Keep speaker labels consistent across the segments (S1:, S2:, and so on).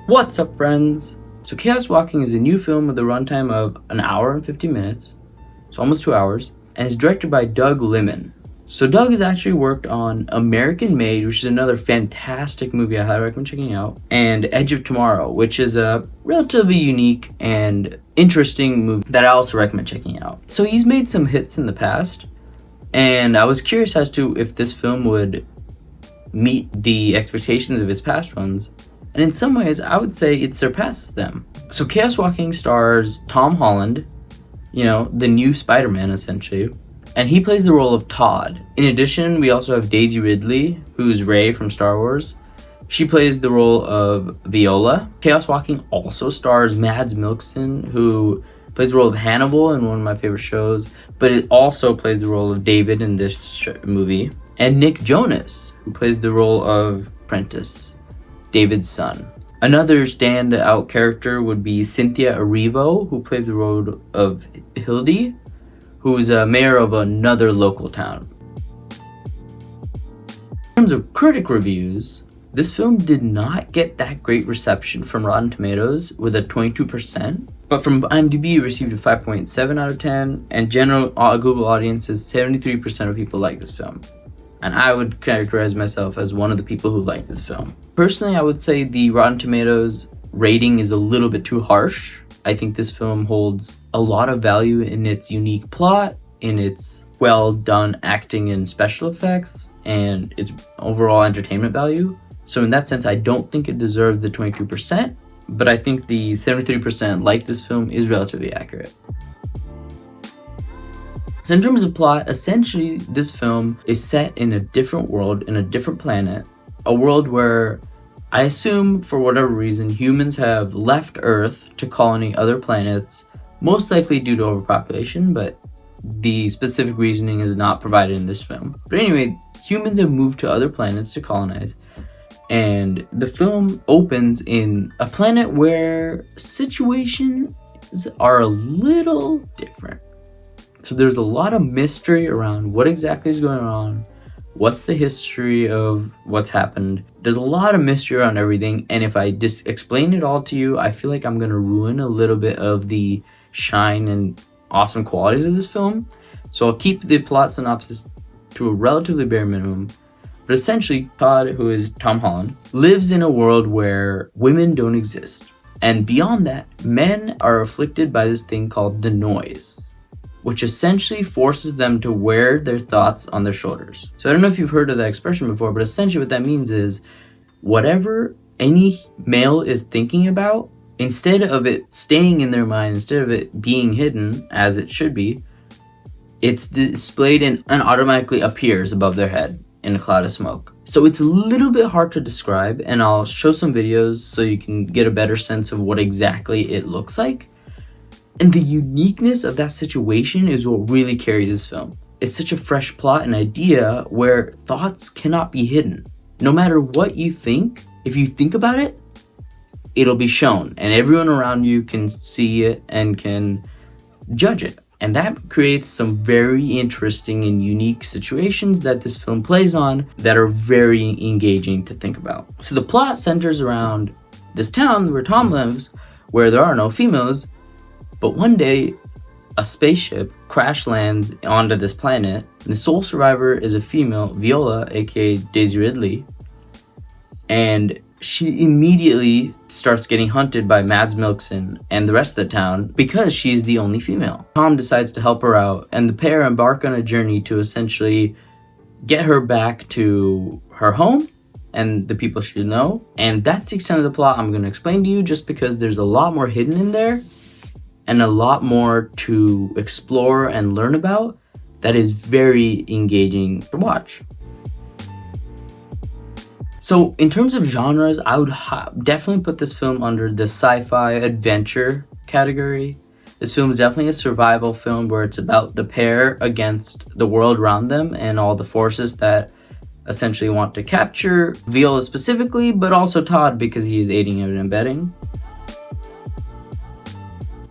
S1: What's up, friends? So Chaos Walking is a new film with a runtime of an hour and 50 minutes, so almost 2 hours, and is directed by Doug Liman. So Doug has actually worked on American Made, which is another fantastic movie I highly recommend checking out, and Edge of Tomorrow, which is a relatively unique and interesting movie that I also recommend checking out. So he's made some hits in the past, and I was curious as to if this film would meet the expectations of his past ones. And in some ways, I would say it surpasses them. So Chaos Walking stars Tom Holland, the new Spider-Man essentially, and he plays the role of Todd. In addition, we also have Daisy Ridley, who's Rey from Star Wars. She plays the role of Viola. Chaos Walking also stars Mads Mikkelsen, who plays the role of Hannibal in one of my favorite shows, but it also plays the role of David in this movie. And Nick Jonas, who plays the role of Prentice, David's son. Another standout character would be Cynthia Erivo, who plays the role of Hildy, who is a mayor of another local town. In terms of critic reviews, this film did not get that great reception from Rotten Tomatoes with a 22%, but from IMDb it received a 5.7 out of 10, and general Google audiences, 73% of people like this film. And I would characterize myself as one of the people who like this film. Personally, I would say the Rotten Tomatoes rating is a little bit too harsh. I think this film holds a lot of value in its unique plot, in its well done acting and special effects, and its overall entertainment value. So in that sense, I don't think it deserved the 22%, but I think the 73% like this film is relatively accurate. So in terms of plot, essentially this film is set in a different world, in a different planet, a world where I assume for whatever reason humans have left Earth to colonize other planets, most likely due to overpopulation, but the specific reasoning is not provided in this film. But anyway, humans have moved to other planets to colonize, and the film opens in a planet where situations are a little different. So there's a lot of mystery around what exactly is going on, what's the history of what's happened. There's a lot of mystery around everything, and if I just explain it all to you, I feel like I'm gonna ruin a little bit of the shine and awesome qualities of this film. So I'll keep the plot synopsis to a relatively bare minimum. But essentially, Todd, who is Tom Holland, lives in a world where women don't exist. And beyond that, men are afflicted by this thing called the noise, which essentially forces them to wear their thoughts on their shoulders. So I don't know if you've heard of that expression before, but essentially what that means is whatever any male is thinking about, instead of it staying in their mind, instead of it being hidden as it should be, it's displayed and automatically appears above their head in a cloud of smoke. So it's a little bit hard to describe, and I'll show some videos so you can get a better sense of what exactly it looks like. And the uniqueness of that situation is what really carries this film. It's such a fresh plot and idea where thoughts cannot be hidden. No matter what you think, if you think about it, it'll be shown, and everyone around you can see it and can judge it. And that creates some very interesting and unique situations that this film plays on that are very engaging to think about. So the plot centers around this town where Tom lives, where there are no females. But one day, a spaceship crash lands onto this planet, and the sole survivor is a female, Viola, aka Daisy Ridley, and she immediately starts getting hunted by Mads Mikkelsen and the rest of the town because she's the only female. Tom decides to help her out, and the pair embark on a journey to essentially get her back to her home and the people she knows. And that's the extent of the plot I'm going to explain to you, just because there's a lot more hidden in there and a lot more to explore and learn about that is very engaging to watch. So in terms of genres, I would definitely put this film under the sci-fi adventure category. This film is definitely a survival film where it's about the pair against the world around them and all the forces that essentially want to capture Viola specifically, but also Todd because he is aiding and abetting.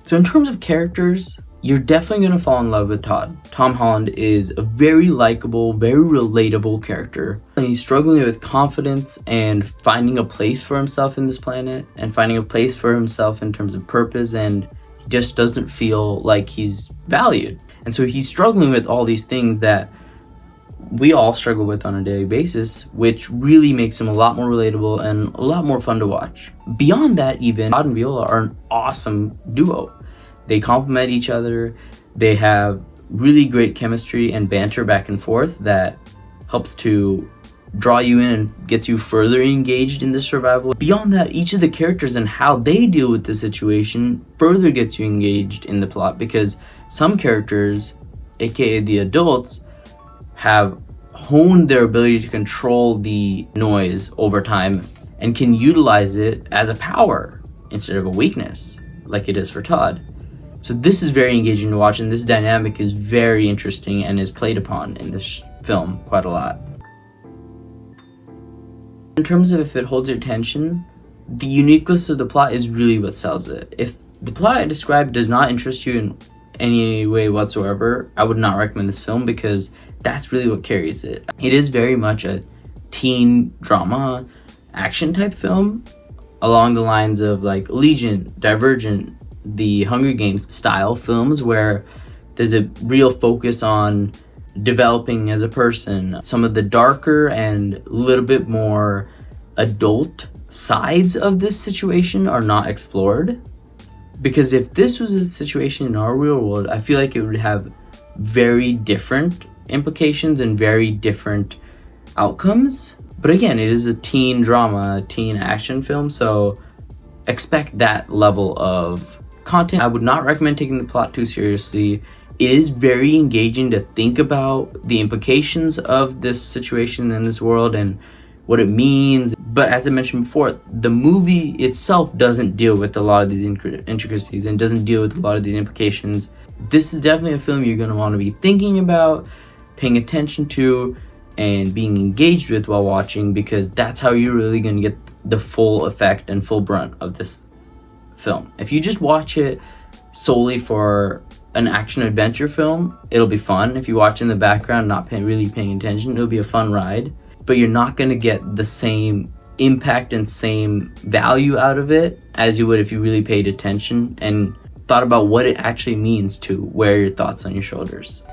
S1: So in terms of characters, you're definitely going to fall in love with Todd. Tom Holland is a very likable, very relatable character. And he's struggling with confidence and finding a place for himself in this planet and finding a place for himself in terms of purpose, and he just doesn't feel like he's valued. And so he's struggling with all these things that we all struggle with on a daily basis, which really makes him a lot more relatable and a lot more fun to watch. Beyond that, even, Todd and Viola are an awesome duo. They complement each other. They have really great chemistry and banter back and forth that helps to draw you in and gets you further engaged in the survival. Beyond that, each of the characters and how they deal with the situation further gets you engaged in the plot, because some characters, aka the adults, have honed their ability to control the noise over time and can utilize it as a power instead of a weakness, like it is for Todd. So this is very engaging to watch, and this dynamic is very interesting and is played upon in this film quite a lot. In terms of if it holds your attention, the uniqueness of the plot is really what sells it. If the plot I described does not interest you in any way whatsoever, I would not recommend this film, because that's really what carries it. It is very much a teen drama action type film along the lines of like Allegiant, Divergent, the Hunger Games style films, where there's a real focus on developing as a person. Some of the darker and a little bit more adult sides of this situation are not explored. Because if this was a situation in our real world, I feel like it would have very different implications and very different outcomes. But again, it is a teen drama, a teen action film, so expect that level of content. I would not recommend taking the plot too seriously. It is very engaging to think about the implications of this situation in this world and what it means. But as I mentioned before, the movie itself doesn't deal with a lot of these intricacies and doesn't deal with a lot of these implications. This is definitely a film you're going to want to be thinking about, paying attention to, and being engaged with while watching, because that's how you're really going to get the full effect and full brunt of this film. If you just watch it solely for an action adventure film, it'll be fun. If you watch in the background, not really paying attention, it'll be a fun ride. But you're not going to get the same impact and same value out of it as you would if you really paid attention and thought about what it actually means to wear your thoughts on your shoulders.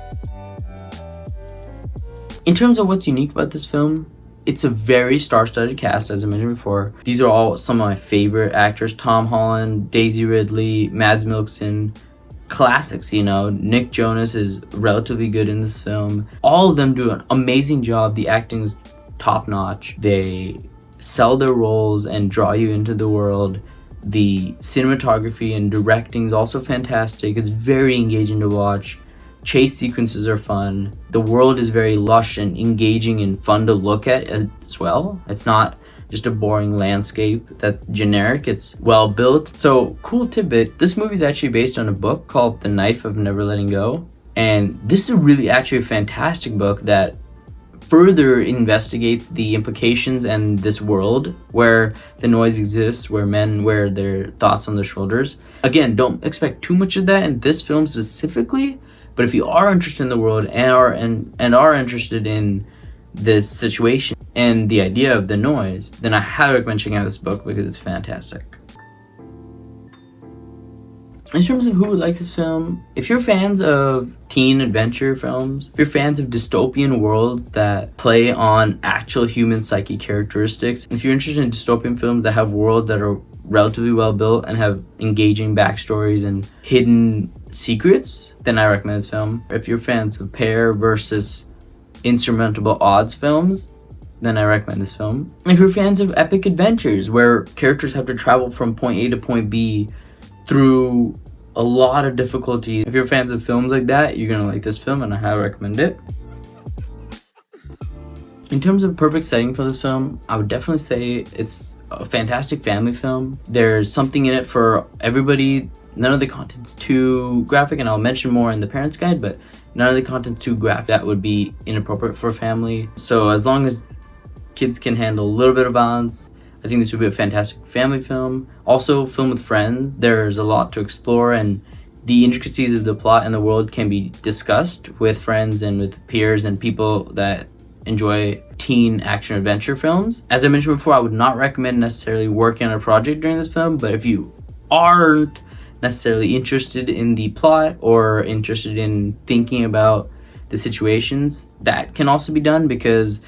S1: In terms of what's unique about this film, it's a very star-studded cast, as I mentioned before. These are all some of my favorite actors: Tom Holland, Daisy Ridley, Mads Mikkelsen. Classics, you know. Nick Jonas is relatively good in this film. All of them do an amazing job. The acting is top-notch. They sell their roles and draw you into the world. The cinematography and directing is also fantastic. It's very engaging to watch. Chase sequences are fun. The world is very lush and engaging and fun to look at as well. It's not just a boring landscape that's generic. It's well built. So, cool tidbit, this movie is actually based on a book called The Knife of Never Letting Go. And this is really actually a fantastic book that further investigates the implications and this world where the noise exists, where men wear their thoughts on their shoulders. Again, don't expect too much of that in this film specifically, but if you are interested in the world and are interested in this situation and the idea of the noise, then I highly recommend checking out this book because it's fantastic. In terms of who would like this film, if you're fans of teen adventure films, if you're fans of dystopian worlds that play on actual human psyche characteristics, if you're interested in dystopian films that have worlds that are relatively well built and have engaging backstories and hidden secrets, then I recommend this film. If you're fans of pair versus insurmountable odds films, then I recommend this film. If you're fans of epic adventures where characters have to travel from point A to point B through a lot of difficulty, if you're fans of films like that, you're gonna like this film and I highly recommend it. In terms of perfect setting for this film, I would definitely say it's a fantastic family film. There's something in it for everybody. None of the content's too graphic, and I'll mention more in the parents guide, but none of the content's too graphic that would be inappropriate for a family. So as long as kids can handle a little bit of violence, I think this would be a fantastic family film. Also, film with friends. There's a lot to explore and the intricacies of the plot and the world can be discussed with friends and with peers and people that enjoy teen action adventure films. As I mentioned before, I would not recommend necessarily working on a project during this film, but if you aren't necessarily interested in the plot or interested in thinking about the situations, that can also be done because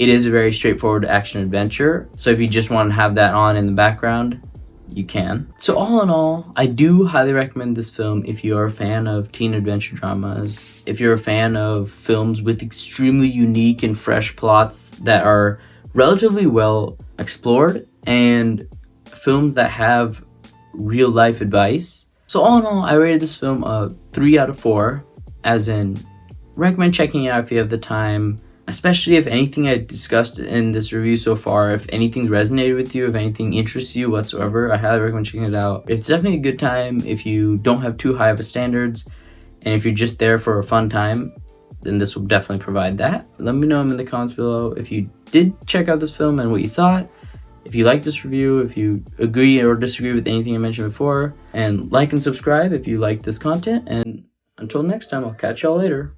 S1: it is a very straightforward action adventure. So if you just want to have that on in the background, you can. So all in all, I do highly recommend this film if you are a fan of teen adventure dramas, if you're a fan of films with extremely unique and fresh plots that are relatively well explored, and films that have real life advice. So all in all, I rated this film a 3 out of 4, as in recommend checking it out if you have the time, especially if anything I discussed in this review so far, if anything resonated with you, if anything interests you whatsoever, I highly recommend checking it out. It's definitely a good time if you don't have too high of a standards, and if you're just there for a fun time, then this will definitely provide that. Let me know in the comments below if you did check out this film and what you thought. If you like this review, if you agree or disagree with anything I mentioned before, and like and subscribe if you like this content. And until next time, I'll catch y'all later.